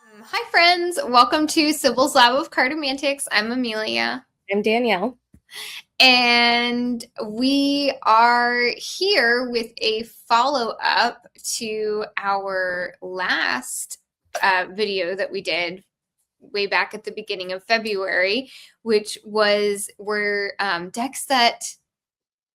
Hi, friends. Welcome to Sybil's Lab of Cartomantics. I'm Amelia. I'm Danielle. And we are here with a follow-up to our last video that we did way back at the beginning of February, which were decks that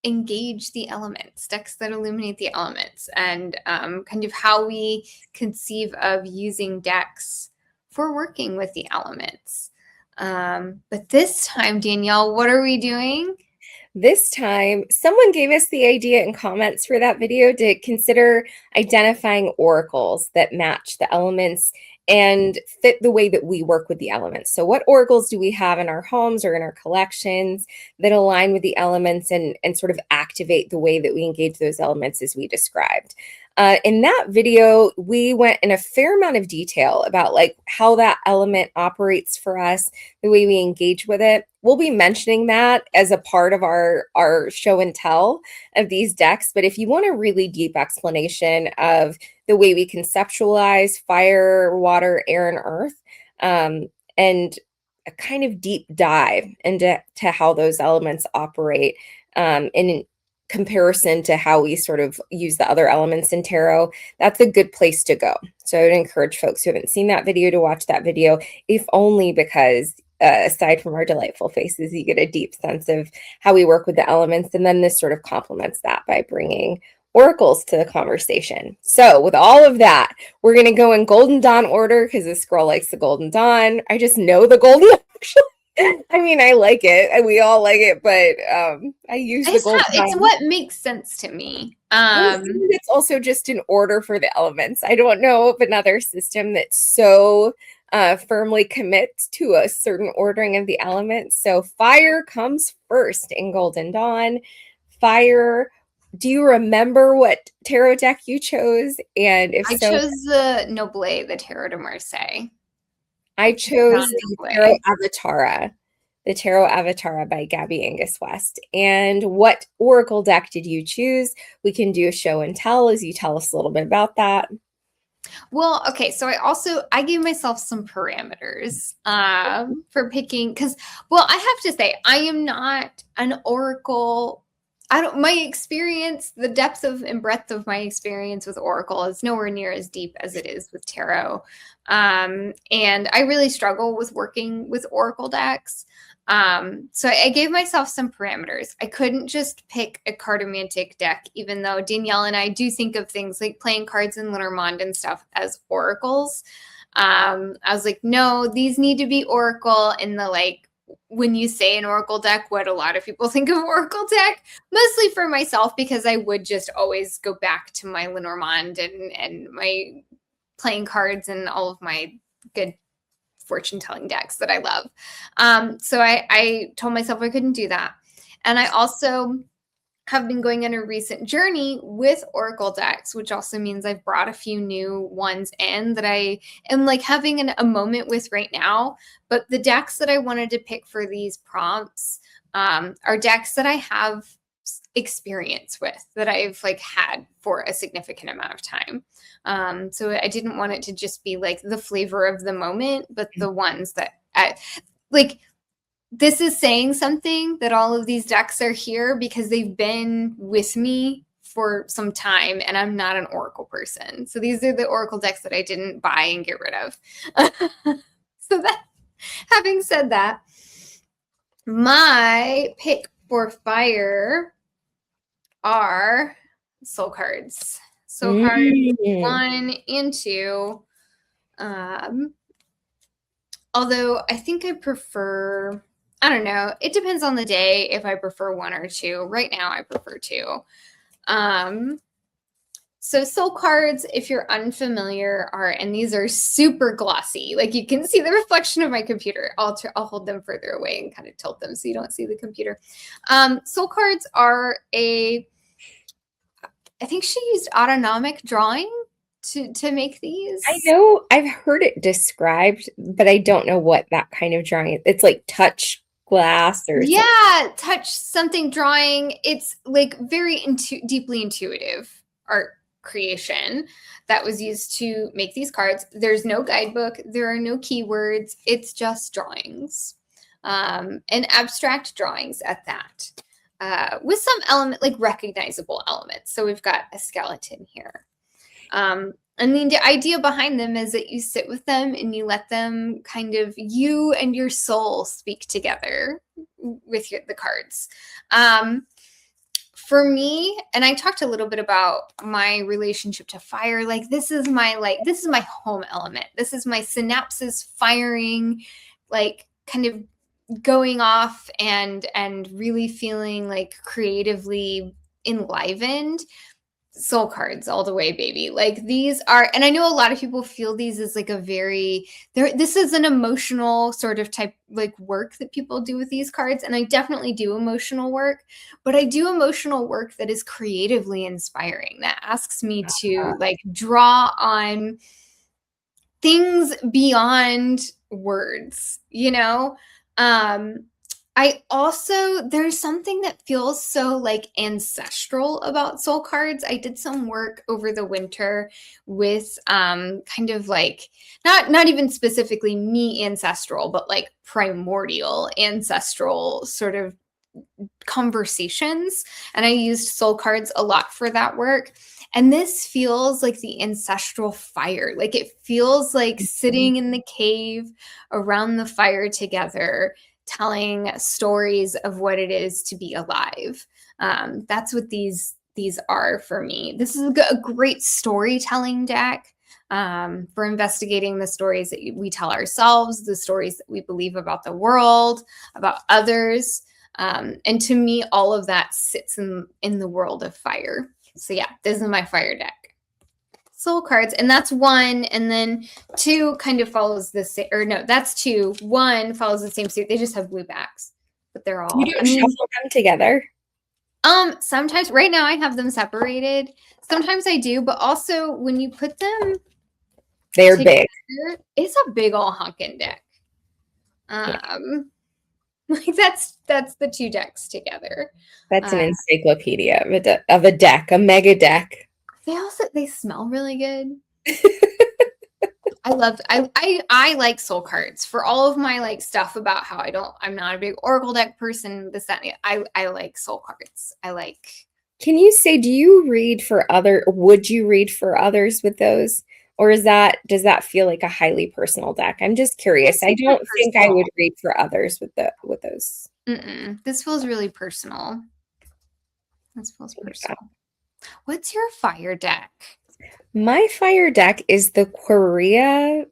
engage the elements, decks that illuminate the elements, and kind of how we conceive of using decks for working with the elements. But this time, Danielle, what are we doing? This time, someone gave us the idea in comments for that video to consider identifying oracles that match the elements and fit the way that we work with the elements. So what oracles do we have in our homes or in our collections that align with the elements and sort of activate the way that we engage those elements as we described? In that video, we went in a fair amount of detail about like how that element operates for us, the way we engage with it. We'll be mentioning that as a part of our show and tell of these decks. But if you want a really deep explanation of the way we conceptualize fire, water, air, and earth, and a kind of deep dive into how those elements operate in comparison to how we sort of use the other elements in tarot, that's a good place to go. So I would encourage folks who haven't seen that video to watch that video, if only because aside from our delightful faces, you get a deep sense of how we work with the elements. And then this sort of complements that by bringing oracles to the conversation. So with all of that, we're going to go in Golden Dawn order because this girl likes the Golden Dawn. I just know the Golden actually. I mean, I like it. We all like it, but I use the Golden Dawn. It's what makes sense to me. It's also just an order for the elements. I don't know of another system that's so firmly commits to a certain ordering of the elements. So fire comes first in Golden Dawn. Fire. Do you remember what tarot deck you chose? And if I so, chose the Noble, the Tarot de Marseille. I chose the Tarot Avatara by Gabby Angus West. And what oracle deck did you choose? We can do a show and tell as you tell us a little bit about that. Well, okay, so I gave myself some parameters for picking because, well, I have to say I am not an oracle. My experience, the depth of and breadth of my experience with oracle is nowhere near as deep as it is with tarot. And I really struggle with working with oracle decks. So I gave myself some parameters. I couldn't just pick a cartomantic deck, even though Danielle and I do think of things like playing cards in Lenormand and stuff as oracles. I was like, no, these need to be oracle in the like, when you say an oracle deck, what a lot of people think of oracle deck, mostly for myself, because I would just always go back to my Lenormand and my playing cards and all of my good fortune telling decks that I love. So I told myself I couldn't do that. And I also have been going on a recent journey with oracle decks, which also means I've brought a few new ones in that I am like having a moment with right now. But the decks that I wanted to pick for these prompts are decks that I have experience with, that I've like had for a significant amount of time. So I didn't want it to just be like the flavor of the moment, but the ones that like, this is saying something that all of these decks are here because they've been with me for some time and I'm not an oracle person. So these are the oracle decks that I didn't buy and get rid of. So that, having said that, my pick for fire are soul cards. Soul cards 1 and 2. Although I think I prefer, I don't know, it depends on the day if I prefer 1 or 2. Right now I prefer 2. So soul cards, if you're unfamiliar, and these are super glossy. Like you can see the reflection of my computer. I'll hold them further away and kind of tilt them so you don't see the computer. Soul cards are I think she used autonomic drawing to make these. I know I've heard it described, but I don't know what that kind of drawing is. It's like touch glass or something. Touch something drawing. It's like very deeply intuitive art creation that was used to make these cards. There's no guidebook. There are no keywords. It's just drawings, and abstract drawings at that, with some element, like recognizable elements. So we've got a skeleton here. And the idea behind them is that you sit with them and you let them kind of, you and your soul speak together with the cards. For me, and I talked a little bit about my relationship to fire. Like this is my home element. This is my synapses firing, like kind of going off and really feeling like creatively enlivened. Soul cards all the way, baby. Like these are, and I know a lot of people feel these as like a very, this is an emotional sort of type like work that people do with these cards. And I definitely do emotional work, but I do emotional work that is creatively inspiring, that asks me to like draw on things beyond words, you know? I also, there's something that feels so like ancestral about soul cards. I did some work over the winter with kind of like, not even specifically me ancestral, but like primordial ancestral sort of conversations. And I used soul cards a lot for that work. And this feels like the ancestral fire. Like it feels like sitting in the cave around the fire together, telling stories of what it is to be alive. That's what these are for me. This is a great storytelling deck for investigating the stories that we tell ourselves, the stories that we believe about the world, about others. And to me, all of that sits in the world of fire. So yeah, this is my fire deck. Soul cards, and that's one, and then two kind of follows the same, or no, that's two. One follows the same suit. They just have blue backs, but they're all. You don't shuffle them together? Sometimes. Right now, I have them separated. Sometimes I do, but also when you put them, they're together, big. It's a big old honkin' deck. Like that's the two decks together. That's an encyclopedia of a deck, a mega deck. They smell really good. I like soul cards for all of my like stuff about how I'm not a big Oracle deck person, this, that, and I like soul cards. Can you say, would you read for others with those? Or does that feel like a highly personal deck? I'm just curious. I don't think I would read for others with those. This feels really personal. This feels personal. What's your fire deck? My fire deck is the Quareia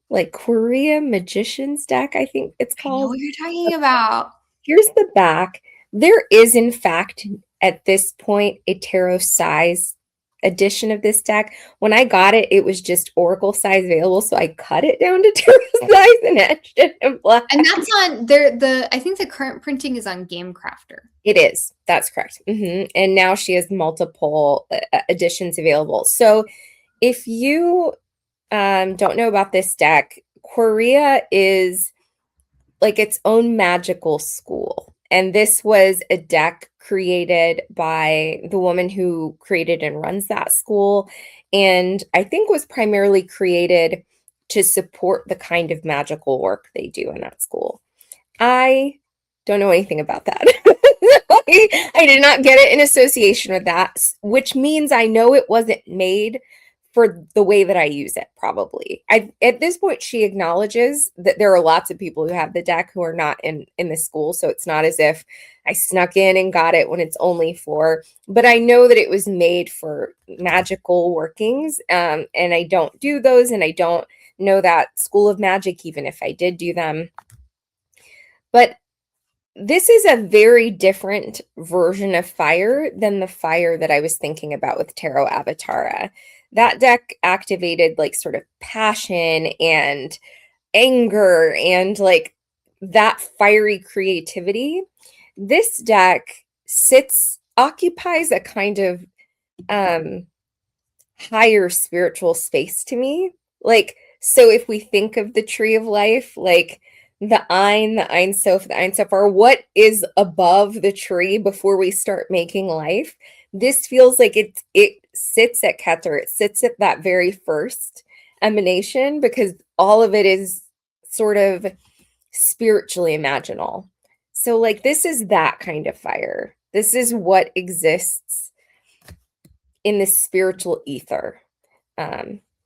Magician's deck, I think it's called. I know what you're talking about. Here's the back. There is, in fact, at this point, a tarot size edition of this deck. When I got it, it was just Oracle size available, so I cut it down to tarot size and etched it in black. And that's on there. I think the current printing is on Game Crafter. It is. That's correct. And now she has multiple editions available. So if you don't know about this deck, Quareia is like its own magical school. And this was a deck created by the woman who created and runs that school. And I think was primarily created to support the kind of magical work they do in that school. I don't know anything about that. I did not get it in association with that, which means I know it wasn't made for the way that I use it, probably. At this point, she acknowledges that there are lots of people who have the deck who are not in the school, so it's not as if I snuck in and got it when it's only for, but I know that it was made for magical workings, and I don't do those, and I don't know that school of magic, even if I did do them. But this is a very different version of fire than the fire that I was thinking about with Tarot Avatara. That deck activated like sort of passion and anger and like that fiery creativity. This deck occupies a kind of higher spiritual space to me. Like, so if we think of the tree of life, like the Ein Sof, the Ein Sof are what is above the tree before we start making life. This feels like it sits at Keter. It sits at that very first emanation because all of it is sort of spiritually imaginal. So like this is that kind of fire. This is what exists in the spiritual ether,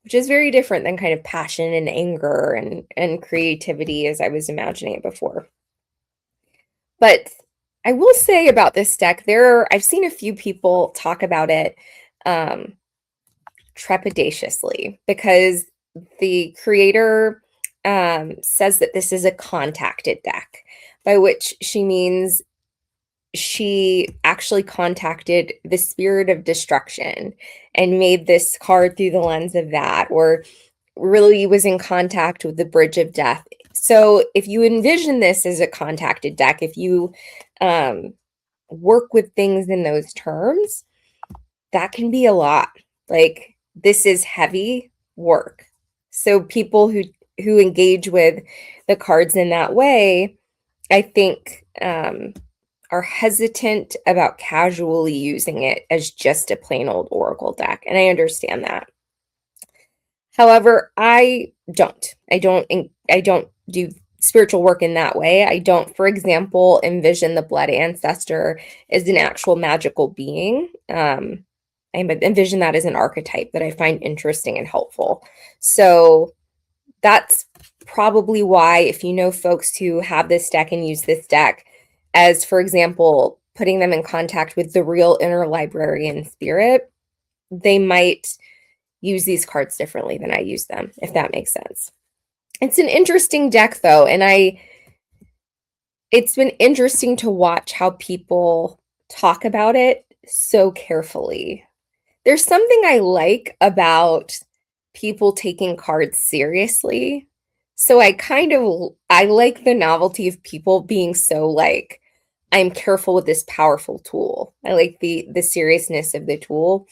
which is very different than kind of passion and anger and creativity as I was imagining it before. But I will say about this deck, I've seen a few people talk about it trepidatiously because the creator says that this is a contacted deck, by which she means she actually contacted the spirit of destruction and made this card through the lens of that, or really was in contact with the bridge of death. So if you envision this as a contacted deck, if you work with things in those terms, that can be a lot. Like this is heavy work. So people who engage with the cards in that way, I think are hesitant about casually using it as just a plain old Oracle deck. And I understand that. However, I don't do spiritual work in that way. I don't, for example, envision the blood ancestor as an actual magical being. I envision that as an archetype that I find interesting and helpful. So that's probably why, if you know folks who have this deck and use this deck as, for example, putting them in contact with the real inner librarian spirit, they might use these cards differently than I use them, if that makes sense. It's an interesting deck, though, and it's been interesting to watch how people talk about it so carefully. There's something I like about people taking cards seriously. So I like the novelty of people being so like, I'm careful with this powerful tool. I like the seriousness of the tool,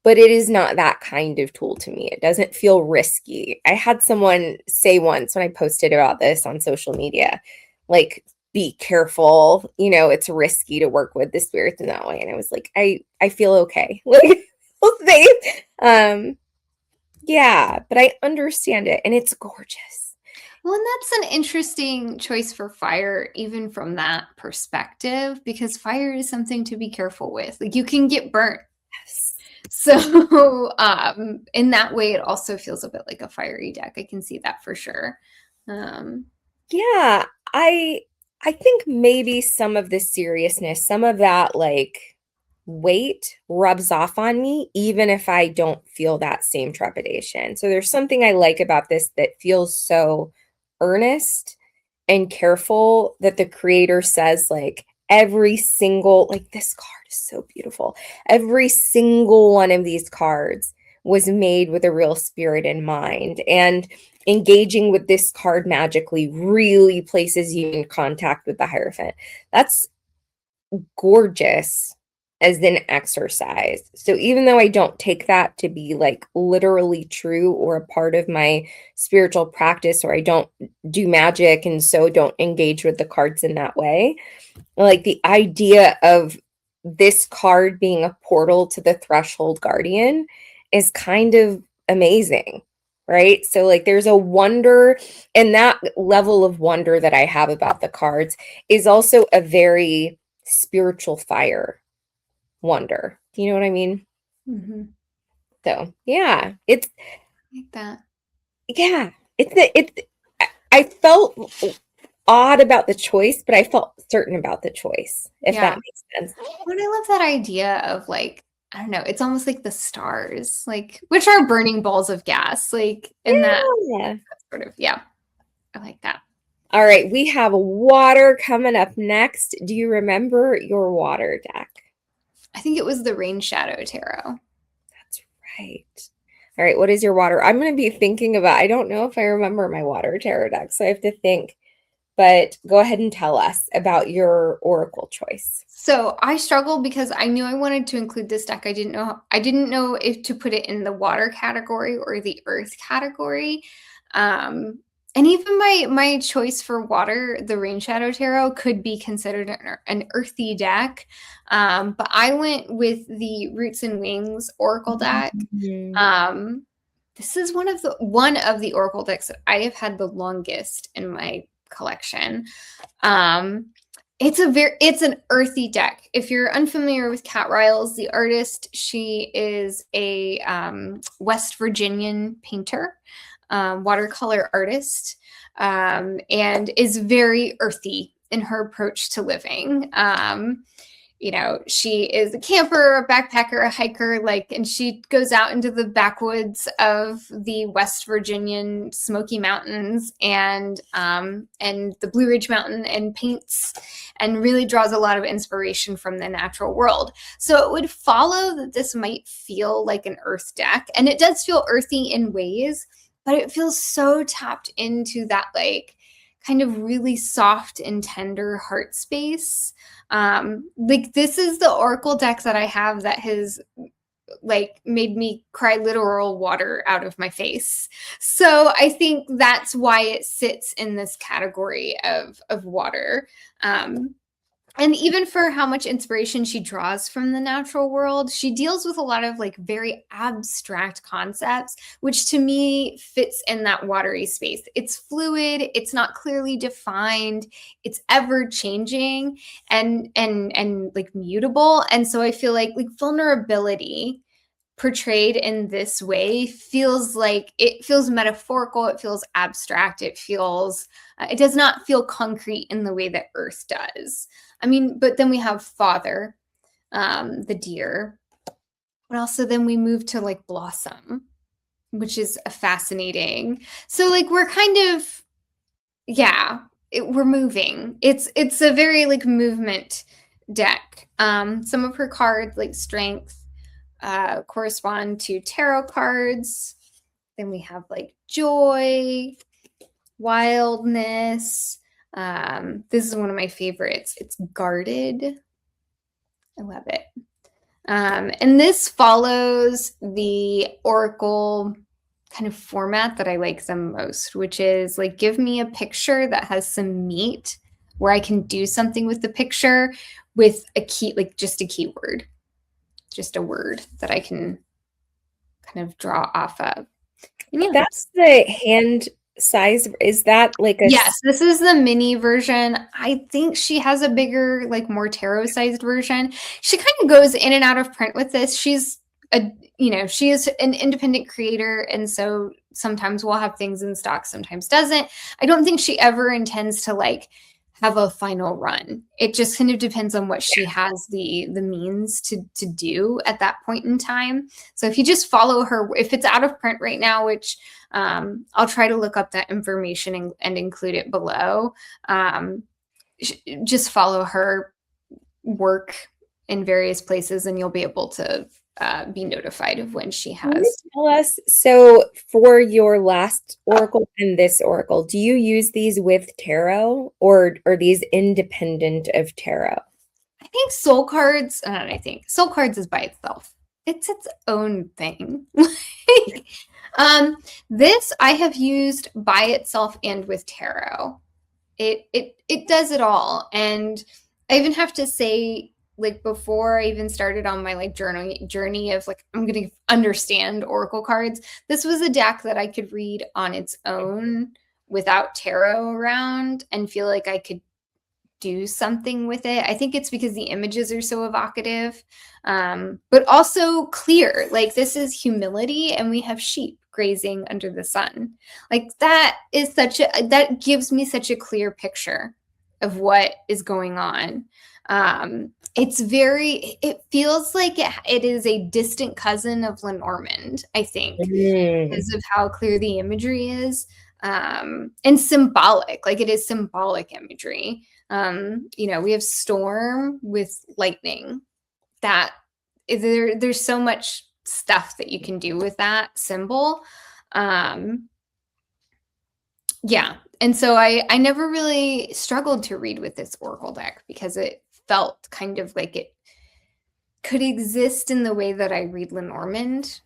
but it is not that kind of tool to me. It doesn't feel risky. I had someone say once when I posted about this on social media, like, be careful, it's risky to work with the spirits in that way. And I was like, I feel okay. Like, yeah, but I understand it and it's gorgeous. Well, and that's an interesting choice for fire, even from that perspective, because fire is something to be careful with. Like you can get burnt. Yes. So in that way, it also feels a bit like a fiery deck. I can see that for sure. Yeah, I think maybe some of the seriousness, some of that like weight rubs off on me, even if I don't feel that same trepidation. So there's something I like about this that feels so earnest and careful that the creator says like every single, like this card is so beautiful. Every single one of these cards was made with a real spirit in mind. And engaging with this card magically really places you in contact with the Hierophant. That's gorgeous as an exercise. So even though I don't take that to be like literally true or a part of my spiritual practice, or I don't do magic and so don't engage with the cards in that way, like the idea of this card being a portal to the Threshold Guardian is kind of amazing, right? So like there's a wonder, and that level of wonder that I have about the cards is also a very spiritual fire wonder. Do you know what I mean? Mm-hmm. So yeah, it's like that. Yeah, I felt odd about the choice, but I felt certain about the choice, if that makes sense. But I love that idea of like, I don't know, it's almost like the stars, like, which are burning balls of gas, like, in that sort of, I like that. All right, we have water coming up next. Do you remember your water deck? I think it was the Rain Shadow Tarot. That's right. All right, what is your water? I'm going to be thinking about, I don't know if I remember my water tarot deck, so I have to think. But go ahead and tell us about your Oracle choice. So I struggled because I knew I wanted to include this deck. I didn't know if to put it in the water category or the earth category. And And even my choice for water, the Rain Shadow Tarot, could be considered an earthy deck. But I went with the Roots and Wings Oracle deck. This is one of the Oracle decks that I have had the longest in my collection. It's an earthy deck. If you're unfamiliar with Kat Riles, the artist, she is a West Virginian painter, watercolor artist, and is very earthy in her approach to living. She is a camper, a backpacker, a hiker, and she goes out into the backwoods of the West Virginian Smoky Mountains and the Blue Ridge Mountain and paints and really draws a lot of inspiration from the natural world. So it would follow that this might feel like an earth deck, and it does feel earthy in ways, but it feels so tapped into that kind of really soft and tender heart space. This is the Oracle deck that I have that has made me cry literal water out of my face. So I think that's why it sits in this category of water. And even for how much inspiration she draws from the natural world, she deals with a lot of very abstract concepts, which to me fits in that watery space. It's fluid, it's not clearly defined, it's ever changing and mutable. And so I feel like vulnerability portrayed in this way feels metaphorical, it feels abstract, it does not feel concrete in the way that earth does. But then we have Father, the deer, but also then we move to Blossom, which is a fascinating. So we're kind of, we're moving. It's a very movement deck. Some of her cards Strength correspond to tarot cards. Then we have Joy, Wildness. This is one of my favorites. It's Guarded. I love it. And this follows the Oracle kind of format that I like the most, which is give me a picture that has some meat where I can do something with the picture with a key, just a keyword, just a word that I can kind of draw off of. Yeah. That's the hand size. Is that Yes, this is the mini version. I think she has a bigger, more tarot sized version. She kind of goes in and out of print with this. She is an independent creator, and so sometimes we'll have things in stock, sometimes doesn't. I don't think she ever intends to have a final run. It just kind of depends on what she has the means to do at that point in time. So if you just follow her, if it's out of print right now, which I'll try to look up that information and include it below, just follow her work in various places and you'll be able to be notified of when she has. Tell us, so for your last Oracle and this Oracle, do you use these with tarot or are these independent of tarot? I think Soul Cards, Soul Cards is by itself. It's its own thing. This I have used by itself and with tarot. It does it all. And I even have to say, before I even started on my journey of I'm going to understand Oracle cards, this was a deck that I could read on its own without tarot around and feel like I could do something with it. I think it's because the images are so evocative, but also clear. This is humility and we have sheep grazing under the sun. That gives me such a clear picture of what is going on. It feels like it is a distant cousin of Lenormand, I think, because of how clear the imagery is, and symbolic. It is symbolic imagery. We have storm with lightning. There's so much stuff that you can do with that symbol. And so I never really struggled to read with this Oracle deck because it felt kind of like it could exist in the way that I read Lenormand.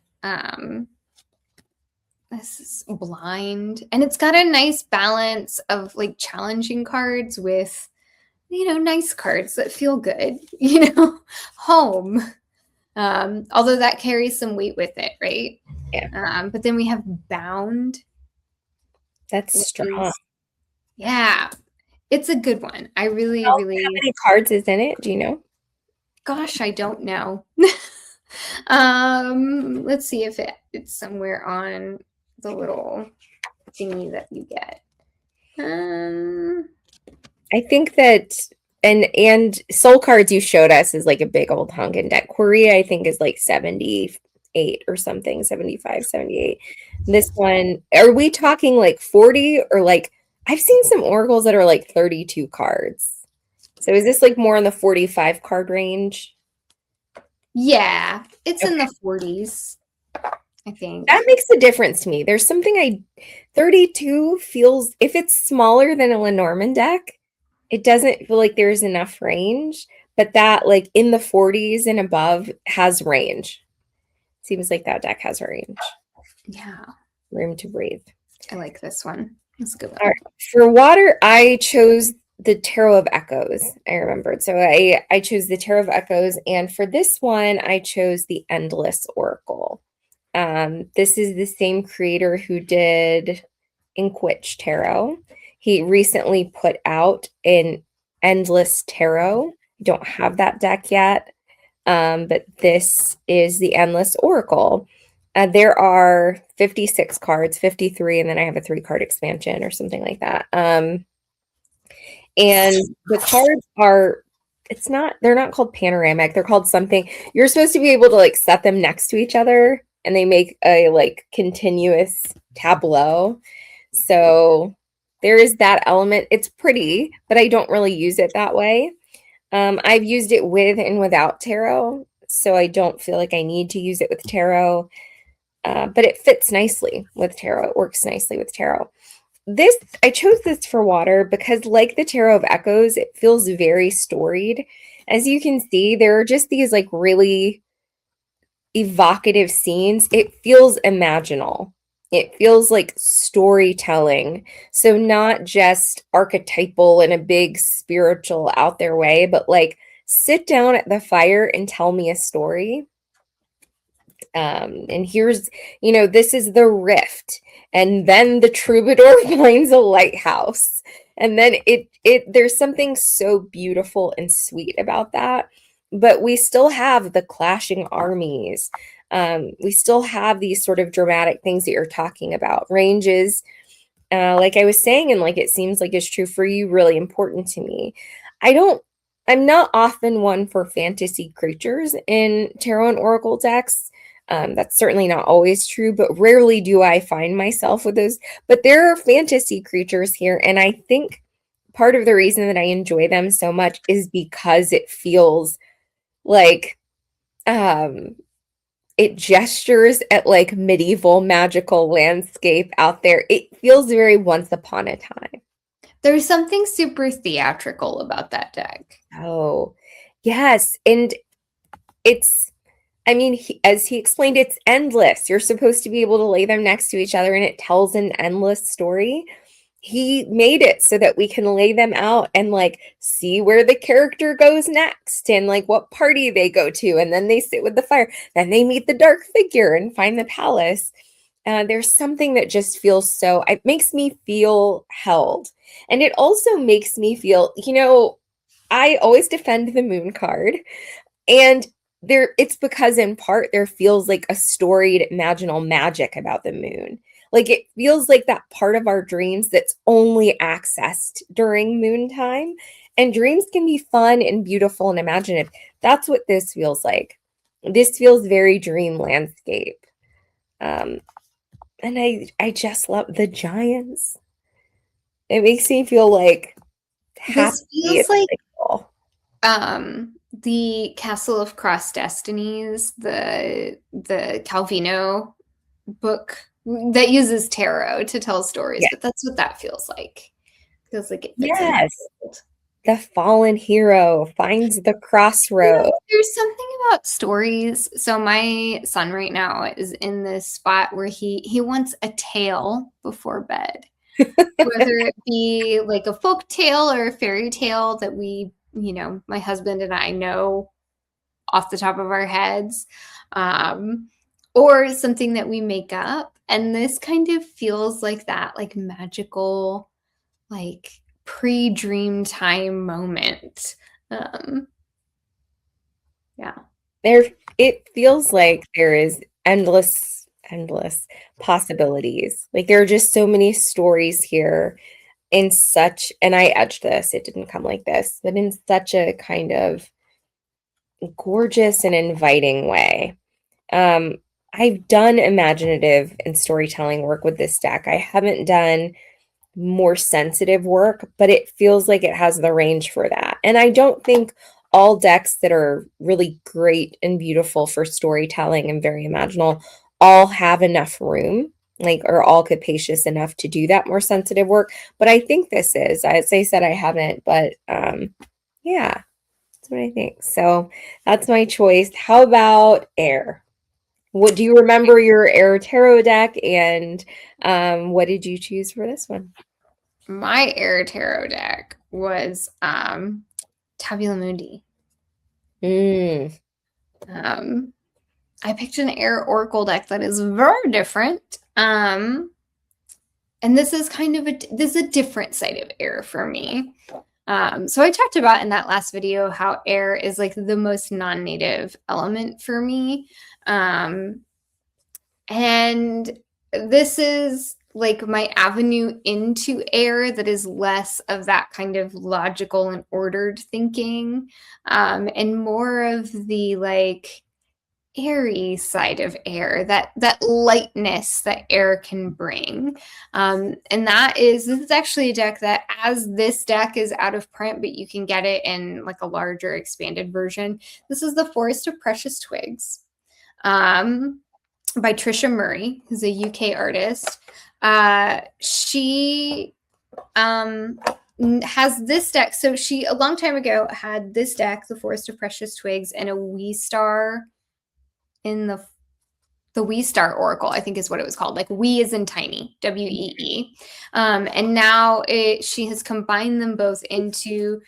This is blind, and it's got a nice balance of like challenging cards with, nice cards that feel good, home. Although that carries some weight with it, right? Yeah. But then we have bound. That's strong. Yeah, it's a good one. I really, How really. many cards is in it? Do you know? Gosh, I don't know. Let's see if it's somewhere on the little thingy that you get. I think that and soul cards you showed us is like a big old honkin' deck. Quareia, I think, is like 78 or something, 75, 78. This one, are we talking like 40 or like I've seen some oracles that are like 32 cards. So is this like more in the 45 card range? Yeah, it's Okay. in the 40s, I think. That makes a difference to me. There's something 32 feels, if it's smaller than a Lenormand deck, it doesn't feel like there's enough range, but that like in the 40s and above has range. Seems like that deck has range. Yeah. Room to breathe. I like this one. That's a good one. All right. For water, I chose the Tarot of Echoes. I remembered. So I chose the Tarot of Echoes. And for this one, I chose the Endless Oracle. This is the same creator who did Inkwitch Tarot. He recently put out an Endless Tarot. I don't have that deck yet, but this is the Endless Oracle. There are 56 cards, 53, and then I have a 3-card expansion or something like that. And the cards are, they're not called panoramic. They're called something. You're supposed to be able to like set them next to each other and they make a like continuous tableau. So there is that element. It's pretty, but I don't really use it that way. I've used it with and without tarot, so I don't feel like I need to use it with tarot. But it fits nicely with tarot. It works nicely with tarot. I chose this for water because, like the Tarot of Echoes, it feels very storied. As you can see, there are just these like really evocative scenes. It feels imaginal. It feels like storytelling. So not just archetypal in a big spiritual out there way, but like sit down at the fire and tell me a story. And here's, this is the rift. And then the troubadour finds a lighthouse. And then there's something so beautiful and sweet about that. But we still have the clashing armies. We still have these sort of dramatic things that you're talking about. Ranges, like I was saying, and like it seems like it's true for you, really important to me. I'm not often one for fantasy creatures in tarot and oracle decks. That's certainly not always true, but rarely do I find myself with those. But there are fantasy creatures here, and I think part of the reason that I enjoy them so much is because it feels like it gestures at like medieval magical landscape out there. It feels very once upon a time. There's something super theatrical about that deck. Oh, yes. And as he explained, it's endless. You're supposed to be able to lay them next to each other and it tells an endless story. He made it so that we can lay them out and like see where the character goes next and like what party they go to. And then they sit with the fire. Then they meet the dark figure and find the palace. There's something that just feels it makes me feel held. And it also makes me feel, I always defend the moon card. And it's because in part there feels like a storied imaginal magic about the moon. Like it feels like that part of our dreams that's only accessed during moon time. And dreams can be fun and beautiful and imaginative. That's what this feels like. This feels very dream landscape. And I just love the giants. It makes me feel like This feels like cycle. The Castle of Cross Destinies, the Calvino book that uses tarot to tell stories, but that's what that feels like. Feels like it fits in. Yes. the fallen hero finds the crossroad. There's something about stories. So my son right now is in this spot where he wants a tale before bed, whether it be like a folk tale or a fairy tale that we, my husband and I know off the top of our heads, or something that we make up. And this kind of feels like that, like magical, like pre-dream time moment. Yeah. It feels like there is endless possibilities. Like there are just so many stories here in such, and I edged this, it didn't come like this, but in such a kind of gorgeous and inviting way. I've done imaginative and storytelling work with this deck. I haven't done more sensitive work, but it feels like it has the range for that. And I don't think all decks that are really great and beautiful for storytelling and very imaginal all have enough room, like, or all capacious enough to do that more sensitive work. But I think this is, as I said, I haven't, but yeah, that's what I think. So that's my choice. How about air? What do you remember your air tarot deck, and what did you choose for this one? My air tarot deck was Tabula Mundi. I picked an air oracle deck that is very different. And this is kind of a different side of air for me. So I talked about in that last video how air is like the most non-native element for me. And this is like my avenue into air that is less of that kind of logical and ordered thinking, and more of the like airy side of air, that lightness that air can bring. And this is actually a deck that, as this deck is out of print, but you can get it in like a larger expanded version. This is the Forest of Precious Twigs, by Trisha Murray, who's a UK artist. She has this deck. So she, a long time ago, had this deck, the Forest of Precious Twigs, and a Wee Star in the Wee Star Oracle, I think is what it was called. Like Wee is in tiny, WEE. And now she has combined them both into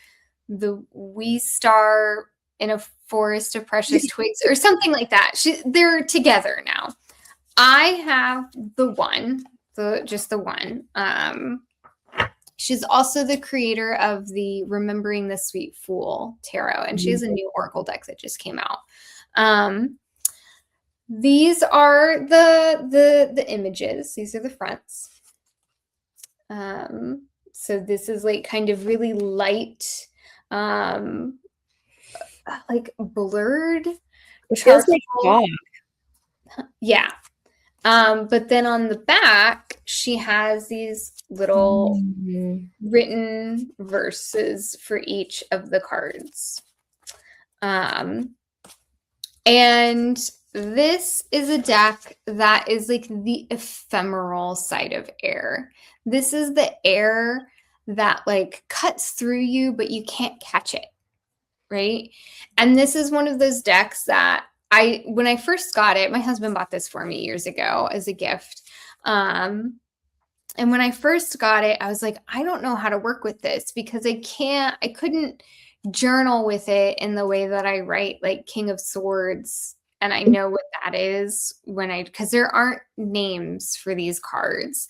the Wee Star in a Forest of Precious Twigs or something like that. They're together now. I have just the one. She's also the creator of the Remembering the Sweet Fool tarot, and she has a new oracle deck that just came out. These are the images. These are the fronts. So this is like kind of really light, like blurred. It feels like fog. Yeah. But then on the back, she has these little written verses for each of the cards. And this is a deck that is like the ephemeral side of air. This is the air that like cuts through you, but you can't catch it, right? And this is one of those decks that when I first got it, my husband bought this for me years ago as a gift. And when I first got it, I was like, I don't know how to work with this because I couldn't journal with it in the way that I write like King of Swords. And I know what that is because there aren't names for these cards.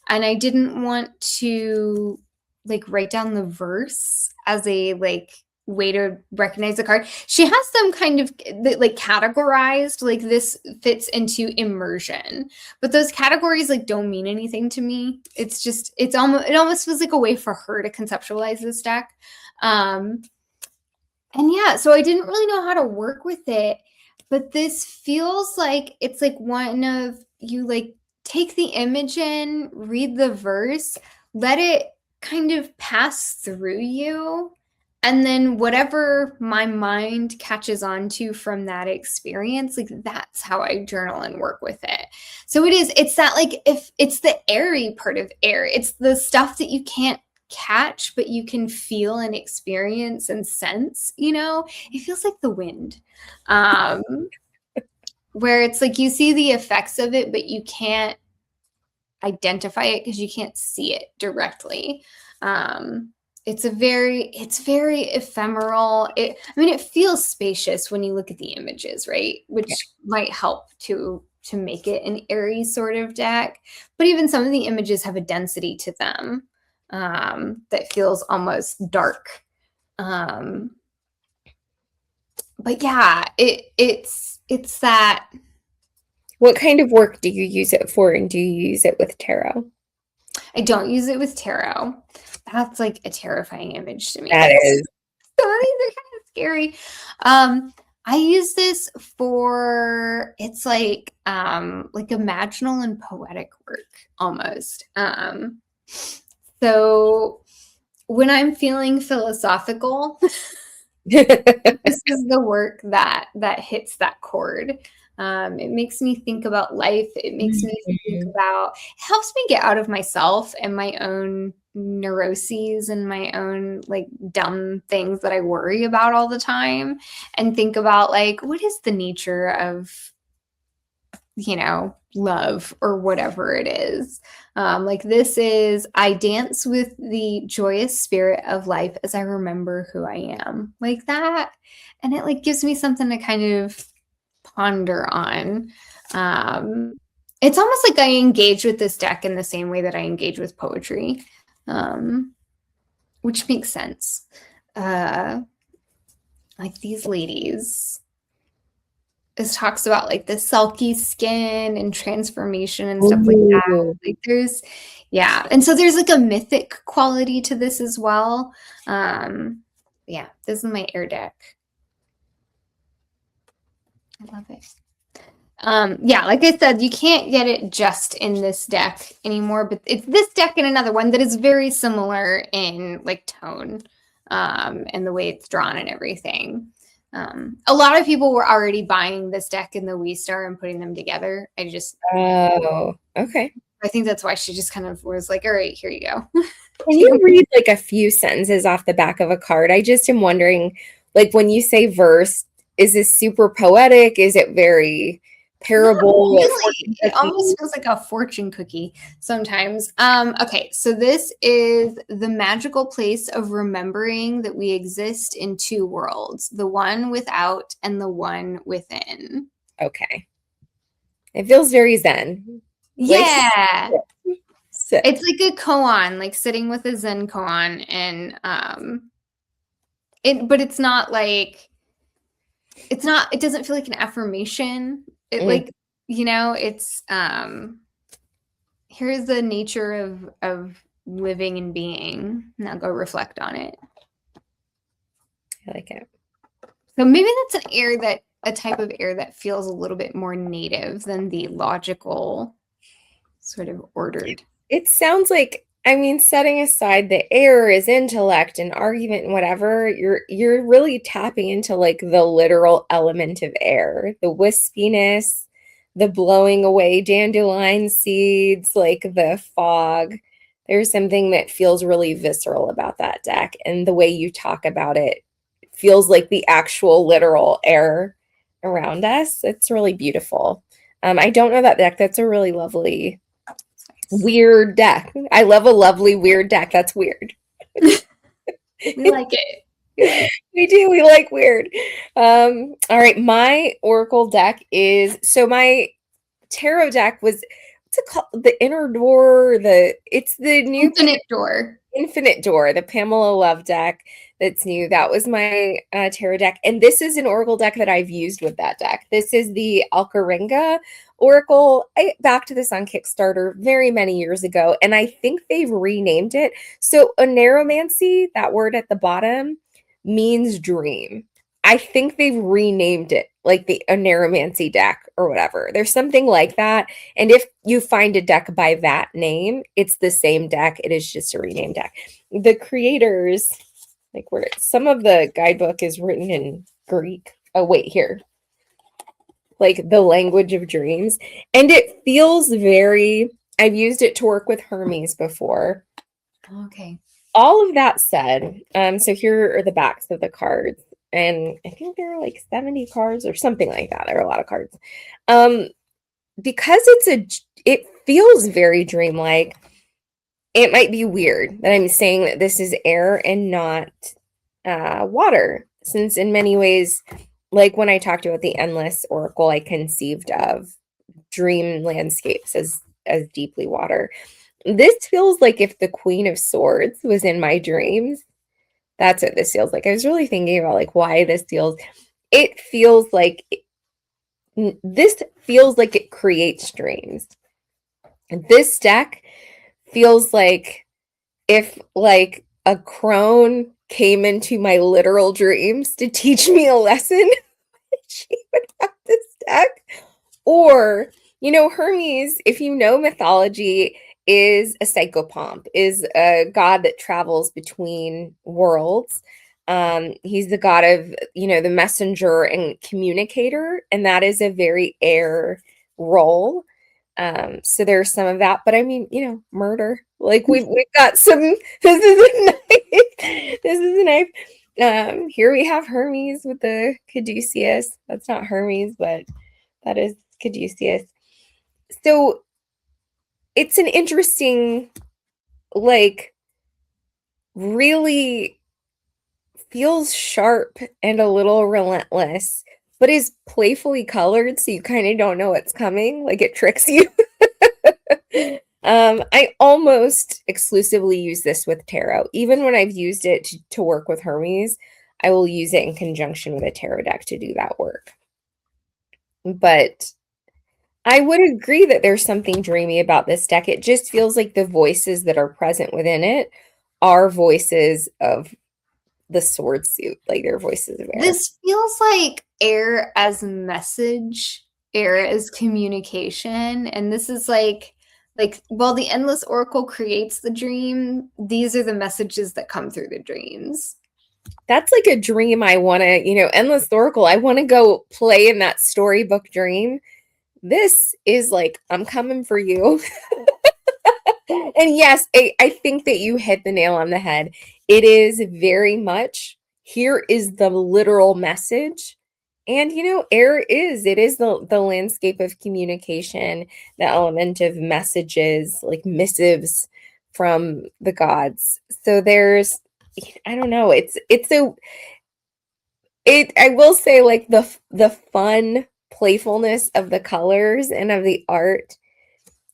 And I didn't want to like write down the verse as a like way to recognize the card. She has them kind of like categorized, like this fits into immersion, but those categories like don't mean anything to me. It almost feels like a way for her to conceptualize this deck. And yeah, so I didn't really know how to work with it, but this feels like it's like one of you like take the image in, read the verse, let it kind of pass through you. And then whatever my mind catches on to from that experience, like that's how I journal and work with it. So it's that like, if it's the airy part of air, it's the stuff that you can't catch, but you can feel and experience and sense, you know, it feels like the wind. Where it's like you see the effects of it, but you can't identify it because you can't see it directly. It's very ephemeral. I mean, it feels spacious when you look at the images, right? Which might help to make it an airy sort of deck. But even some of the images have a density to them that feels almost dark. But yeah, it's that. What kind of work do you use it for, and do you use it with tarot? I don't use it with tarot. That's like a terrifying image to me. That is. So these are kind of scary. I use this for, it's like imaginal and poetic work almost. So when I'm feeling philosophical, this is the work that hits that chord. It makes me think about life. It makes me think about, it helps me get out of myself and my own neuroses and my own like dumb things that I worry about all the time, and think about like, what is the nature of, you know, love or whatever it is. Like this is, I dance with the joyous spirit of life as I remember who I am, like that. And it like gives me something to kind of ponder on. It's almost like I engage with this deck in the same way that I engage with poetry, which makes sense. Like these ladies, this talks about like the silky skin and transformation and stuff like that. Like there's, yeah. And so there's like a mythic quality to this as well. Yeah, this is my air deck. I love it. Yeah, like I said, you can't get it just in this deck anymore, but it's this deck and another one that is very similar in like tone, and the way it's drawn and everything. A lot of people were already buying this deck in the WeStar and putting them together. Oh, okay. I think that's why she just kind of was like, all right, here you go. Can you read like a few sentences off the back of a card? I just am wondering, like when you say verse, is this super poetic? Is it very parable? Really, it almost feels like a fortune cookie sometimes. Okay, so this is the magical place of remembering that we exist in two worlds, the one without and the one within. Okay. It feels very zen. Yeah. Like, it's like a koan, like sitting with a zen koan, and but it's not like, it doesn't feel like an affirmation. It like, you know, it's here's the nature of living and being. Now go reflect on it. I like it. So maybe that's a type of air that feels a little bit more native than the logical sort of ordered. It sounds like, I mean, setting aside the air is intellect and argument and whatever, you're really tapping into like the literal element of air, the wispiness, the blowing away dandelion seeds, like the fog. There's something that feels really visceral about that deck, and the way you talk about it feels like the actual literal air around us. It's really beautiful. I don't know that deck. That's a really lovely, weird deck. I love a lovely, weird deck. That's weird. We like it. We do. We like weird. All right. My Oracle deck is, so my tarot deck was, what's it called? The Inner Door. It's the new Infinite Door. Infinite Door, the Pamela Love deck that's new. That was my tarot deck. And this is an Oracle deck that I've used with that deck. This is the Alcherina Oracle. I backed this on Kickstarter very many years ago, and I think they've renamed it. So aneromancy, that word at the bottom, means dream. I think they've renamed it like the aneromancy deck or whatever. There's something like that. And if you find a deck by that name, it's the same deck. It is just a renamed deck. The creators, like where some of the guidebook is written in Greek. Oh, wait, here. Like the language of dreams. And it feels very, I've used it to work with Hermes before. Okay. all of that said, so here are the backs of the cards. And I think there are like 70 cards or something like that. There are a lot of cards. Because it feels very dreamlike, it might be weird that I'm saying that this is air and not water, since in many ways, like when I talked about the Endless Oracle, I conceived of dream landscapes as deeply water. This feels like if the Queen of Swords was in my dreams. That's what this feels like. I was really thinking about like why this feels. It feels like this feels like it creates dreams. This deck feels like if like a crone came into my literal dreams to teach me a lesson, she would have this deck. Or, Hermes, if you know mythology, is a psychopomp, is a god that travels between worlds. He's the god of, the messenger and communicator, and that is a very air role. So there's some of that, but I mean, murder. Like we've got some. This is a knife. This is a knife. Here we have Hermes with the caduceus. That's not Hermes, but that is caduceus. So it's an interesting, like, really feels sharp and a little relentless, but is playfully colored, so you kind of don't know what's coming. Like it tricks you. I almost exclusively use this with tarot. Even when I've used it to work with Hermes, I will use it in conjunction with a tarot deck to do that work. But I would agree that there's something dreamy about this deck. It just feels like the voices that are present within it are voices of the sword suit, like they're voices of air. This feels like air as message, air as communication, and this is like while the Endless Oracle creates the dream, these are the messages that come through the dreams. That's like a dream I want to, Endless Oracle, I want to go play in that storybook dream. This is like, I'm coming for you. And yes, I think that you hit the nail on the head. It is very much, here is the literal message. And, air it is the landscape of communication, the element of messages, like missives from the gods. So there's, I don't know, I will say like the fun playfulness of the colors and of the art,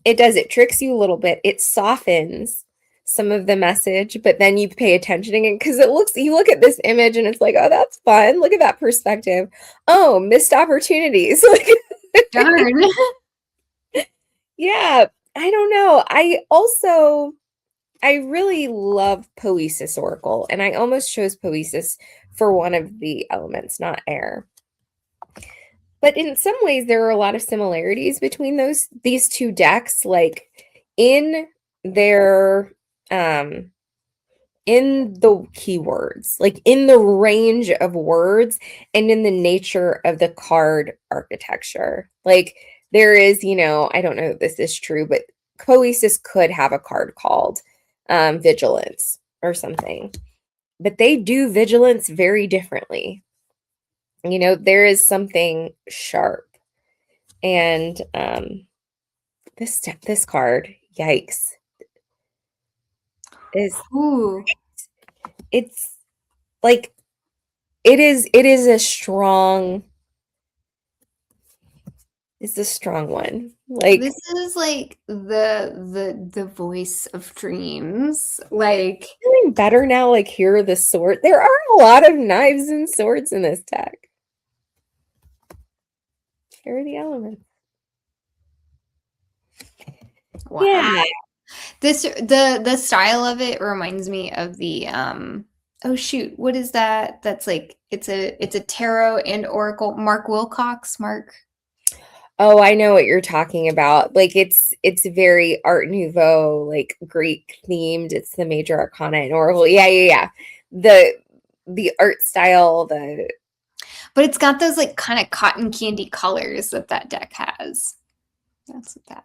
it tricks you a little bit. It softens some of the message, but then you pay attention again because you look at this image and it's like, oh, that's fun. Look at that perspective. Oh, missed opportunities. Darn. Yeah, I don't know. I really love Poesis Oracle, and I almost chose Poesis for one of the elements, not air. But in some ways, there are a lot of similarities between these two decks, like in their in the keywords, like in the range of words and in the nature of the card architecture. Like there is, I don't know if this is true, but Poesis could have a card called Vigilance or something. But they do Vigilance very differently. There is something sharp. And this card, yikes. It's like it is a strong one. Like this is like the voice of dreams. Like feeling better now, like here are the sword. There are a lot of knives and swords in this deck. Here are the elements. Wow. Yeah. The style of it reminds me of the oh shoot, what is that? That's like it's a tarot and oracle. Mark Wilcox. Oh, I know what you're talking about. Like it's very Art Nouveau, like Greek themed. It's the major arcana in Oracle. Yeah. The art style, but it's got those like kind of cotton candy colors that deck has. That's what that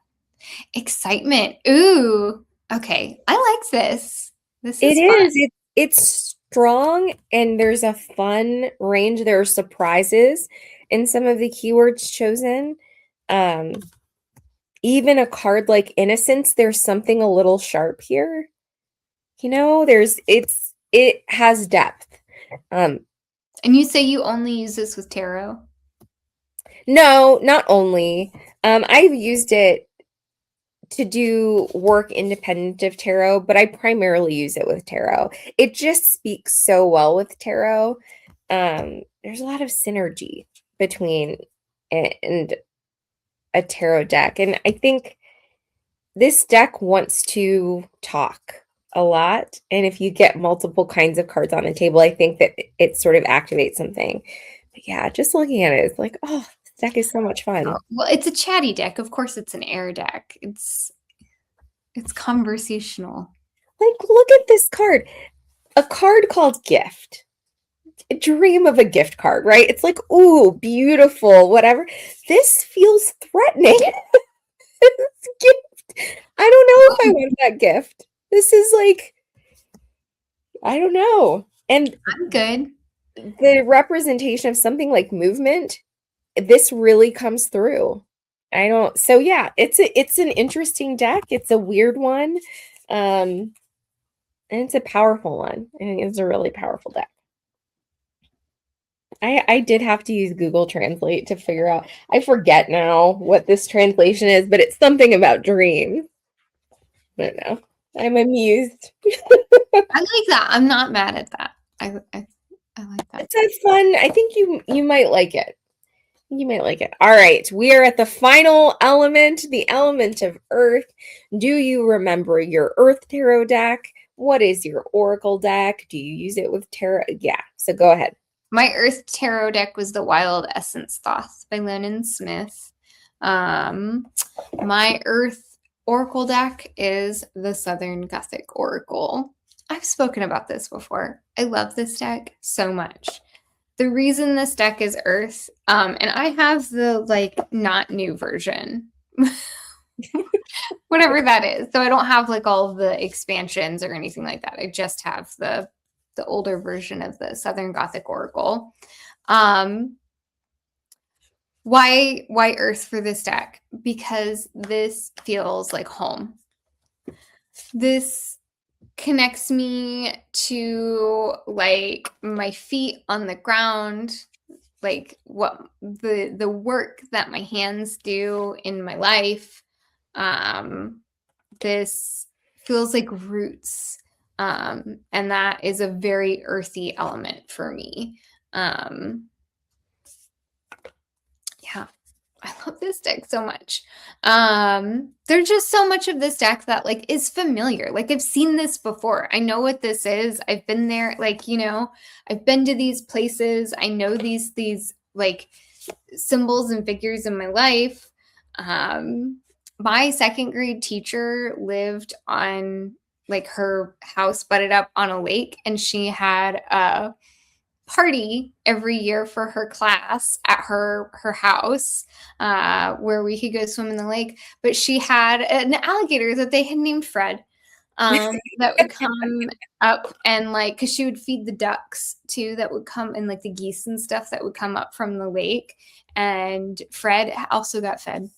excitement. Ooh, okay. I like this. This It is fun. is. It's strong and there's a fun range. There are surprises in some of the keywords chosen. Um, Even a card like Innocence, there's something a little sharp here. You know, it has depth. Um, And you say you only use this with tarot? no, not only. I've used it to do work independent of tarot, but I primarily use it with tarot. It just speaks so well with tarot. There's a lot of synergy between it and a tarot deck. And I think this deck wants to talk a lot. And if you get multiple kinds of cards on the table, I think that it sort of activates something. But yeah, just looking at it, it's like, oh, this deck is so much fun. Oh, well, it's a chatty deck. Of course, it's an air deck. It's conversational. Like, look at this card. A card called Gift. A dream of a gift card, right? It's like, ooh, beautiful, whatever. This feels threatening. This gift. I don't know if I want that gift. This is like, I don't know. And I'm good. the representation of something like movement, this really comes through. I don't, so yeah, it's an interesting deck. It's a weird one. And it's a powerful one. I think it's a really powerful deck. I did have to use Google Translate to figure out. I forget now what this translation is, but it's something about dreams. I don't know. I'm amused. I like that. I'm not mad at that. I like that. It's a fun. I think you might like it. You might like it. All right, we are at the final element, the element of Earth. Do you remember your Earth Tarot deck? What is your Oracle deck? Do you use it with tarot? Yeah, so go ahead. My Earth Tarot deck was the Wild Essence Thoth by Lennon Smith. My Earth Oracle deck is the Southern Gothic Oracle. I've spoken about this before. I love this deck so much. The reason this deck is Earth, and I have the like not new version, whatever that is. So I don't have like all of the expansions or anything like that. I just have the older version of the Southern Gothic Oracle. Why Earth for this deck? Because this feels like home. This connects me to like my feet on the ground, like what the work that my hands do in my life. This feels like roots. And that is a very earthy element for me. Yeah, I love this deck so much. There's just so much of this deck that like is familiar. Like I've seen this before. I know what this is. I've been there. Like, you know, I've been to these places. I know these like symbols and figures in my life. My second grade teacher lived on like her house butted up on a lake, and she had a party every year for her class at her house where we could go swim in the lake. But she had an alligator that they had named Fred that would come up and like, because she would feed the ducks too that would come, and like the geese and stuff that would come up from the lake. And Fred also got fed.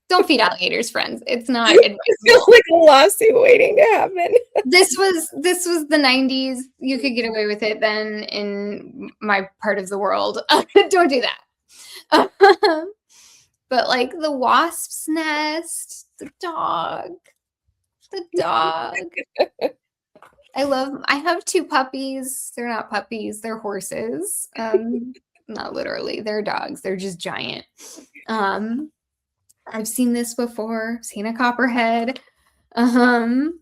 Don't feed alligators, friends. It's not advisable. It feels like a lawsuit waiting to happen. This was the 90s. You could get away with it then in my part of the world. Don't do that. But like the wasp's nest, the dog. I have two puppies. They're not puppies, they're horses. Not literally, they're dogs. They're just giant. I've seen this before, seen a copperhead. You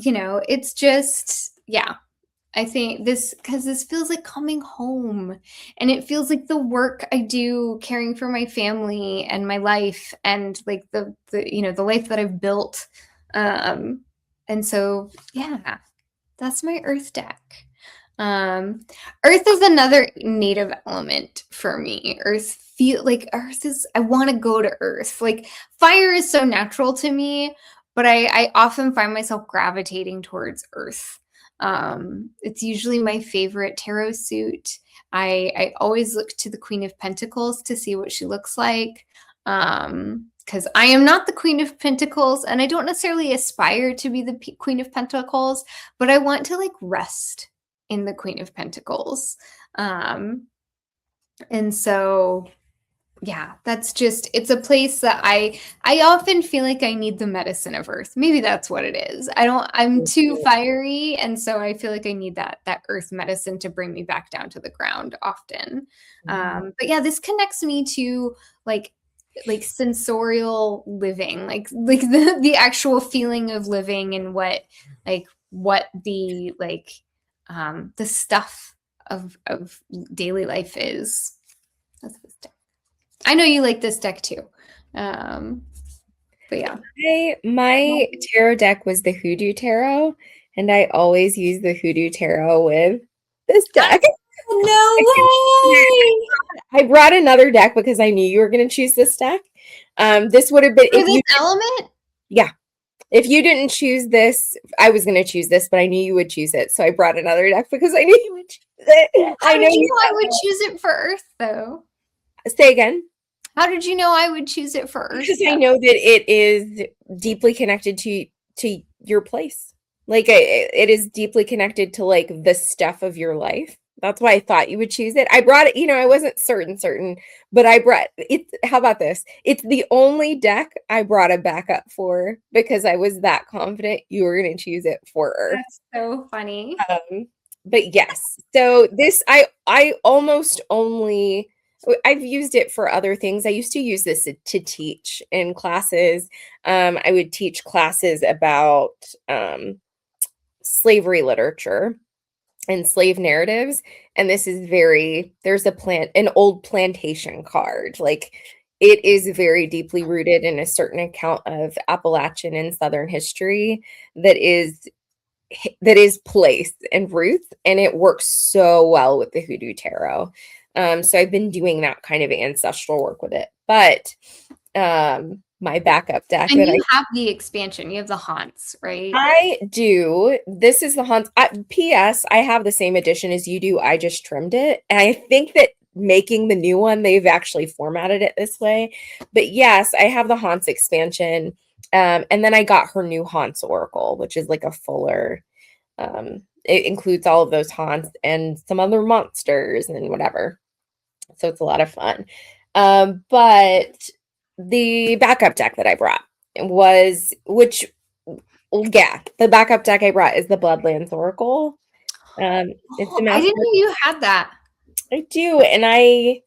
know, it's just, yeah. I think because this feels like coming home, and it feels like the work I do caring for my family and my life, and like the you know, the life that I've built. And so, yeah, that's my Earth deck. Earth is another native element for me. Earth is, I want to go to Earth. Like fire is so natural to me, but I often find myself gravitating towards earth. It's usually my favorite tarot suit. I always look to the Queen of Pentacles to see what she looks like. Because I am not the Queen of Pentacles, and I don't necessarily aspire to be the Queen of Pentacles, but I want to like rest in the Queen of Pentacles. And so yeah, that's just, it's a place that I often feel like I need the medicine of earth. Maybe that's what it is. I'm too fiery, and so I feel like I need that earth medicine to bring me back down to the ground often. But yeah, this connects me to like sensorial living, like the actual feeling of living, and what the the stuff of daily life is. That's this deck. I know you like this deck too. But yeah. My tarot deck was the Hoodoo Tarot, and I always use the Hoodoo Tarot with this deck. No way! I brought another deck because I knew you were going to choose this deck. This would have been for this element? Yeah. If you didn't choose this, I was going to choose this, but I knew you would choose it. So I brought another deck because I knew you would choose it. How did you know I would choose it for Earth, though? Say again. How did you know I would choose it for Earth? Because I know that it is deeply connected to your place. Like it is deeply connected to like the stuff of your life. That's why I thought you would choose it. I brought it, I wasn't certain, but I brought it. How about this? It's the only deck I brought a backup for because I was that confident you were going to choose it for Earth. That's so funny. But yes, so this, I almost only, I've used it for other things. I used to use this to teach in classes. I would teach classes about slavery literature and slave narratives. And this is there's an old plantation card. Like it is very deeply rooted in a certain account of Appalachian and Southern history that is place and roots, and it works so well with the Hoodoo Tarot. So I've been doing that kind of ancestral work with it. But my backup deck. And you have the expansion. You have the haunts, right? I do. This is the haunts. P.S. I have the same edition as you do. I just trimmed it. And I think that making the new one, they've actually formatted it this way. But yes, I have the haunts expansion. And then I got her new haunts oracle, which is like a fuller, it includes all of those haunts and some other monsters and whatever. So it's a lot of fun. But the backup deck that I brought was, the backup deck I brought is the Bloodlands Oracle. I didn't know you had that. I do, and I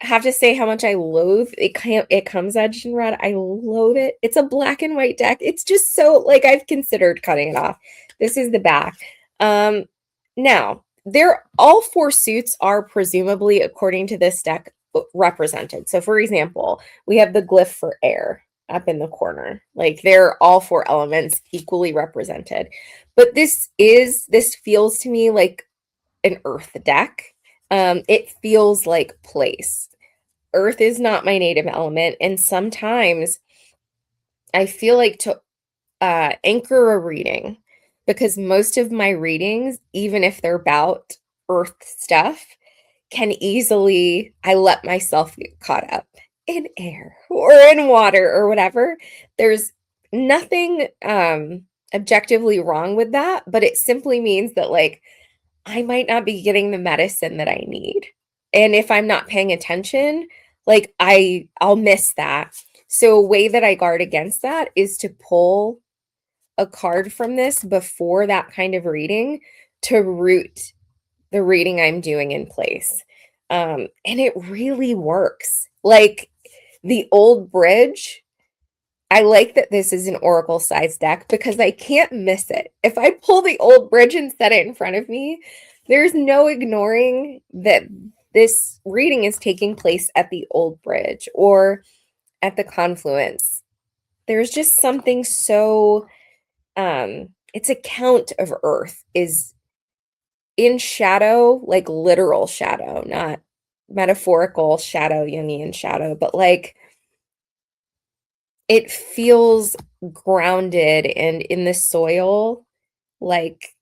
have to say how much I loathe it. It comes edged in red. I loathe it. It's a black and white deck. It's just so like I've considered cutting it off. This is the back. Now all 4 suits are presumably, according to this deck, represented. So for example, we have the glyph for air up in the corner. Like they're all 4 elements equally represented. But this feels to me like an earth deck. It feels like place. Earth is not my native element, and sometimes I feel like to anchor a reading, because most of my readings, even if they're about earth stuff, can easily, I let myself get caught up in air or in water or whatever. There's nothing objectively wrong with that, but it simply means that like I might not be getting the medicine that I need. And if I'm not paying attention, like I'll miss that. So a way that I guard against that is to pull a card from this before that kind of reading to root the reading I'm doing in place. And it really works. Like the old bridge, I like that this is an oracle size deck because I can't miss it. If I pull the old bridge and set it in front of me, there's no ignoring that this reading is taking place at the old bridge or at the confluence. There's just something so its account of earth is in shadow, like literal shadow, not metaphorical shadow, Jungian shadow, but like it feels grounded and in the soil, like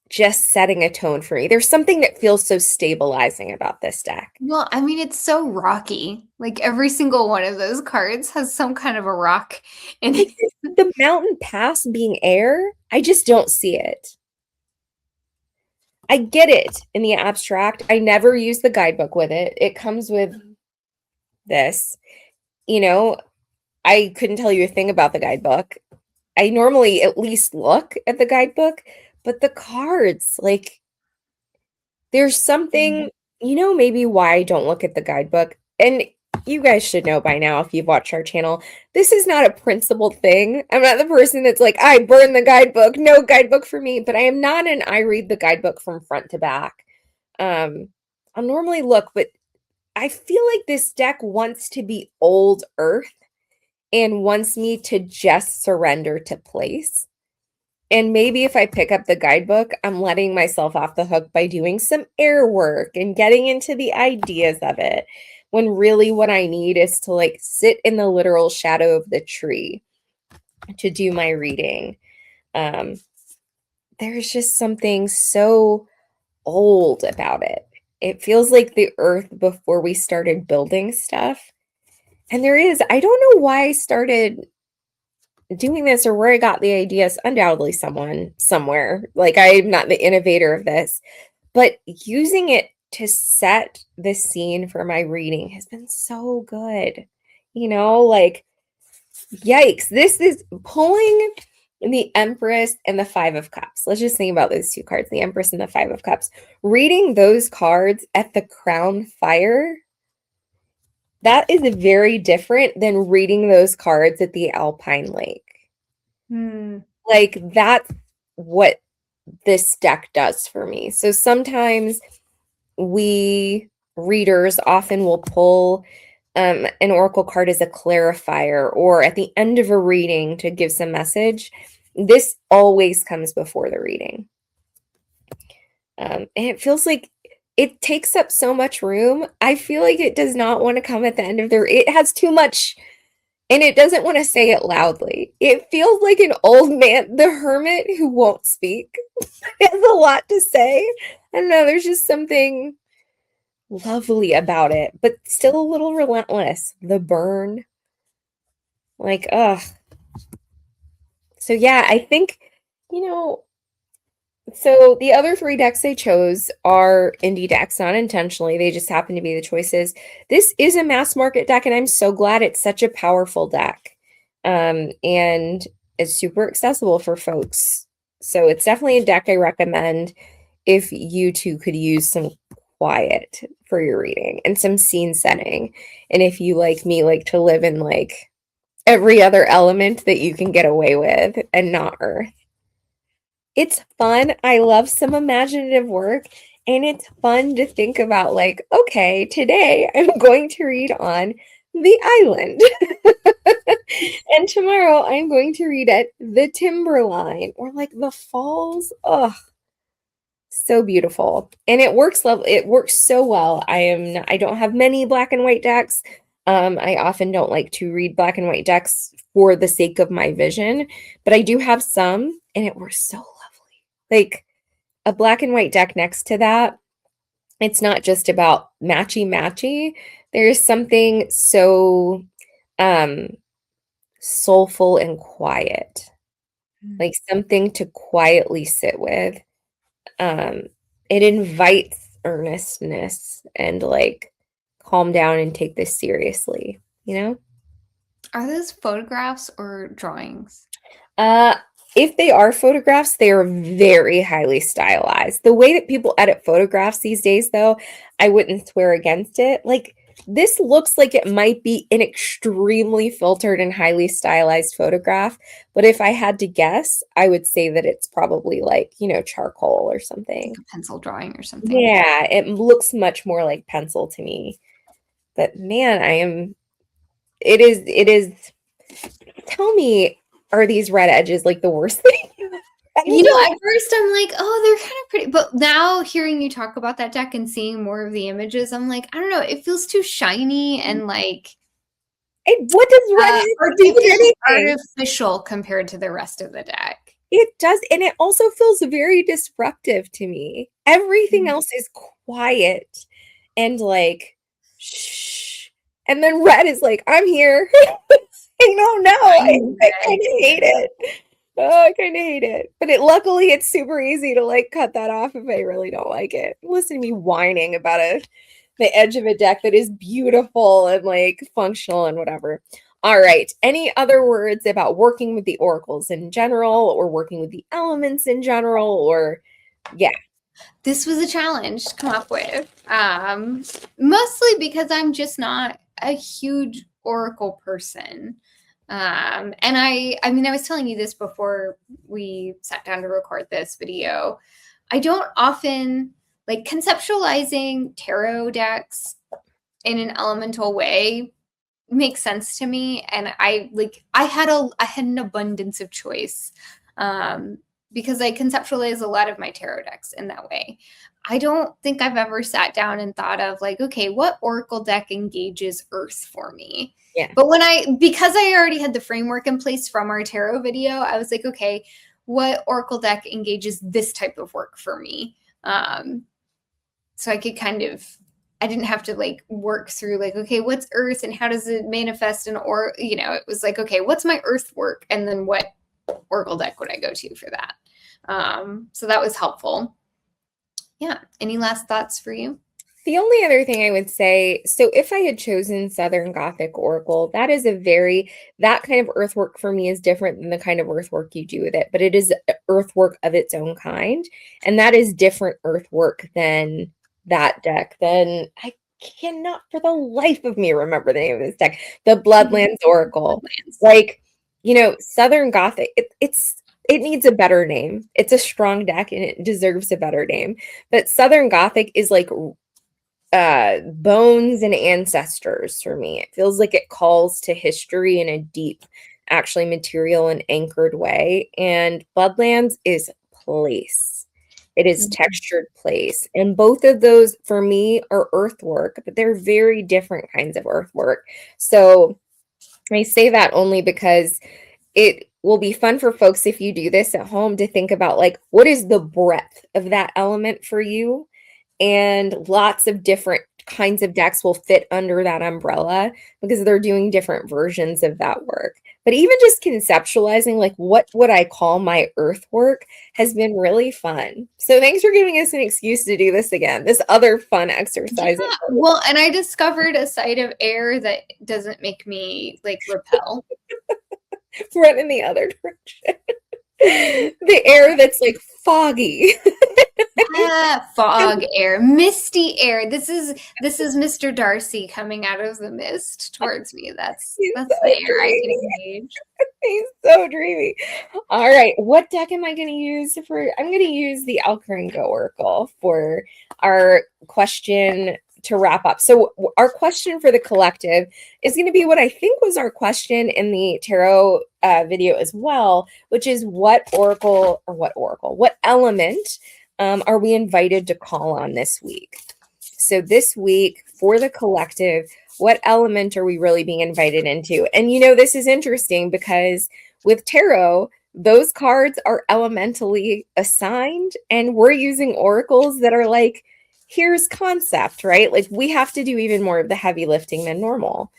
just setting a tone for me. There's something that feels so stabilizing about this deck. Well, I mean, it's so rocky. Like every single one of those cards has some kind of a rock in Like it. the mountain pass being air, I just don't see it. I get it in the abstract. I never use the guidebook with it. It comes with this. You know, I couldn't tell you a thing about the guidebook. I normally at least look at the guidebook, but the cards, like, there's something, maybe why I don't look at the guidebook. And you guys should know by now if you've watched our channel, this is not a principled thing. I'm not the person that's like, I burn the guidebook, no guidebook for me, but I am not an I read the guidebook from front to back. I'll normally look, but I feel like this deck wants to be old earth and wants me to just surrender to place. And maybe if I pick up the guidebook, I'm letting myself off the hook by doing some air work and getting into the ideas of it. When really what I need is to like sit in the literal shadow of the tree to do my reading. There's just something so old about it. It feels like the earth before we started building stuff. And I don't know why I started doing this or where I got the ideas. Undoubtedly someone somewhere. Like I'm not the innovator of this, but using it to set the scene for my reading has been so good. Like yikes. This is pulling the Empress and the Five of Cups. Let's just think about those two cards, the Empress and the Five of Cups. Reading those cards at the Crown Fire, that is very different than reading those cards at the Alpine Lake. Like that's what this deck does for me. So sometimes we readers often will pull an oracle card as a clarifier or at the end of a reading to give some message. This always comes before the reading. And it feels like it takes up so much room. I feel like it does not want to come at the end of it has too much, and it doesn't want to say it loudly. It feels like an old man, the hermit who won't speak. It has a lot to say. I don't know, there's just something lovely about it, but still a little relentless. The burn. Like, ugh. So yeah, I think, so the other three decks I chose are indie decks, not intentionally. They just happen to be the choices. This is a mass market deck, and I'm so glad it's such a powerful deck. And it's super accessible for folks. So it's definitely a deck I recommend if you too could use some quiet for your reading and some scene setting. And if you, like me, like to live in like every other element that you can get away with and not earth. It's fun. I love some imaginative work, and it's fun to think about like, okay, today I'm going to read on the island. And tomorrow I'm going to read at the timberline or like the falls. Oh, so beautiful. And it works so well. I don't have many black and white decks. I often don't like to read black and white decks for the sake of my vision, but I do have some, and it works so lovely. Like a black and white deck next to that, it's not just about matchy. There's something so soulful and quiet, like something to quietly sit with. It invites earnestness and like calm down and take this seriously, Are those photographs or drawings? If they are photographs, they are very highly stylized. The way that people edit photographs these days, though, I wouldn't swear against it. Like, this looks like it might be an extremely filtered and highly stylized photograph. But if I had to guess, I would say that it's probably like, charcoal or something. Like a pencil drawing or something. Yeah, it looks much more like pencil to me. But man, it is. Tell me, are these red edges like the worst thing? At first I'm like, oh, they're kind of pretty. But now hearing you talk about that deck and seeing more of the images, I'm like, I don't know. It feels too shiny and like. And what does red have to do with it feels anything? artificial compared to the rest of the deck. It does, and it also feels very disruptive to me. Everything else is quiet and like shh. And then red is like, I'm here. I don't know. I kind of hate it. Oh, I kind of hate it. But luckily it's super easy to like cut that off if I really don't like it. Listen to me whining about the edge of a deck that is beautiful and like functional and whatever. All right. Any other words about working with the oracles in general or working with the elements in general? Or yeah. This was a challenge to come up with. Mostly because I'm just not a huge oracle person. And I mean, I was telling you this before we sat down to record this video. I don't often like conceptualizing tarot decks in an elemental way makes sense to me, and I had an abundance of choice because I conceptualize a lot of my tarot decks in that way. I don't think I've ever sat down and thought of like, okay, what oracle deck engages earth for me? Yeah. But because I already had the framework in place from our tarot video, I was like, okay, what oracle deck engages this type of work for me? So I could I didn't have to like work through like, okay, what's earth and how does it manifest it was like, okay, what's my earth work? And then what oracle deck would I go to for that? So that was helpful. Yeah. Any last thoughts for you? The only other thing I would say, so if I had chosen Southern Gothic Oracle, that kind of earthwork for me is different than the kind of earthwork you do with it, but it is earthwork of its own kind. And that is different earthwork than that deck. Then I cannot for the life of me remember the name of this deck, the Bloodlands Oracle. Like, Southern Gothic, it needs a better name. It's a strong deck and it deserves a better name. But Southern Gothic is like bones and ancestors for me. It feels like it calls to history in a deep, actually material and anchored way. And Bloodlands is place. It is textured place. And both of those for me are earthwork, but they're very different kinds of earthwork. So I say that only because it will be fun for folks if you do this at home to think about like, what is the breadth of that element for you? And lots of different kinds of decks will fit under that umbrella because they're doing different versions of that work. But even just conceptualizing like what would I call my earthwork has been really fun. So thanks for giving us an excuse to do this again. This other fun exercise. Yeah, well, and I discovered a side of air that doesn't make me like repel. Run in the other direction. The air that's like foggy. Fog air, misty air. This is Mr. Darcy coming out of the mist towards me. That's the air I can engage. He's so dreamy. All right, what deck am I going to use I'm going to use the Alcherina Oracle for our question to wrap up. So our question for the collective is going to be what I think was our question in the tarot video as well, which is what element are we invited to call on this week? So this week for the collective, what element are we really being invited into? And this is interesting because with tarot, those cards are elementally assigned and we're using oracles that are like, here's concept, right? Like we have to do even more of the heavy lifting than normal.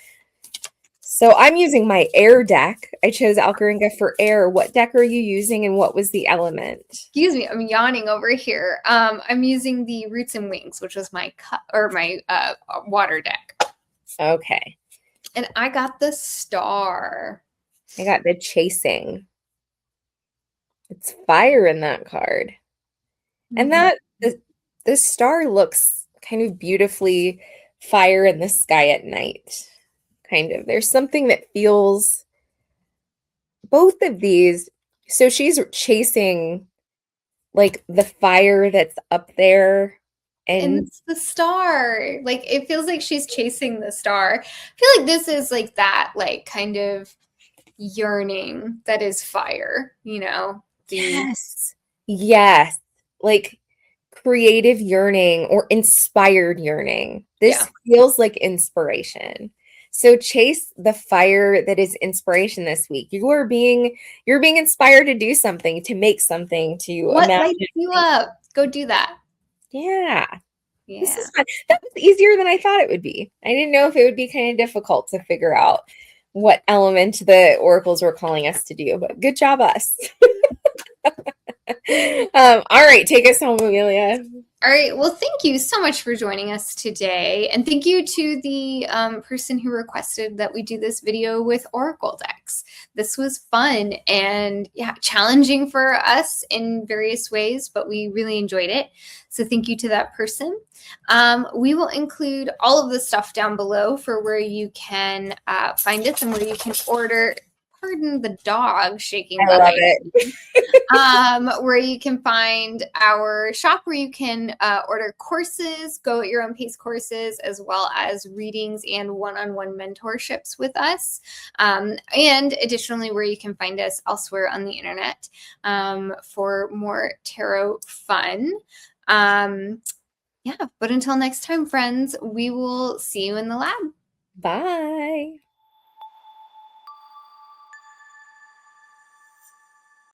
So I'm using my air deck. I chose Alcherina for air. What deck are you using and what was the element? Excuse me, I'm yawning over here. I'm using the Roots and Wings, which was my water deck. Okay. And I got the star. I got the chasing. It's fire in that card. And that the star looks kind of beautifully fire in the sky at night. Kind of. There's something that feels both of these. So she's chasing like the fire that's up there. And it's the star. Like it feels like she's chasing the star. I feel like this is like that, like kind of yearning that is fire, Yes. Yes. Like creative yearning or inspired yearning. This feels like inspiration. So chase the fire that is inspiration this week. You're being inspired to do something, to make something, to What imagine. lights you up? Go do that. Yeah. This Yeah. is fun. That was easier than I thought it would be. I didn't know if it would be kind of difficult to figure out what element the oracles were calling us to do, but good job, us. All right, take us home, Amelia. All right. Well, thank you so much for joining us today. And thank you to the person who requested that we do this video with Oracle decks. This was fun and yeah, challenging for us in various ways, but we really enjoyed it. So thank you to that person. We will include all of the stuff down below for where you can find us and where you can order. Pardon the dog shaking I love it. where you can find our shop, where you can order courses, go at your own pace courses, as well as readings and one-on-one mentorships with us. And additionally, where you can find us elsewhere on the internet for more tarot fun. Yeah, but until next time, friends, we will see you in the lab. Bye.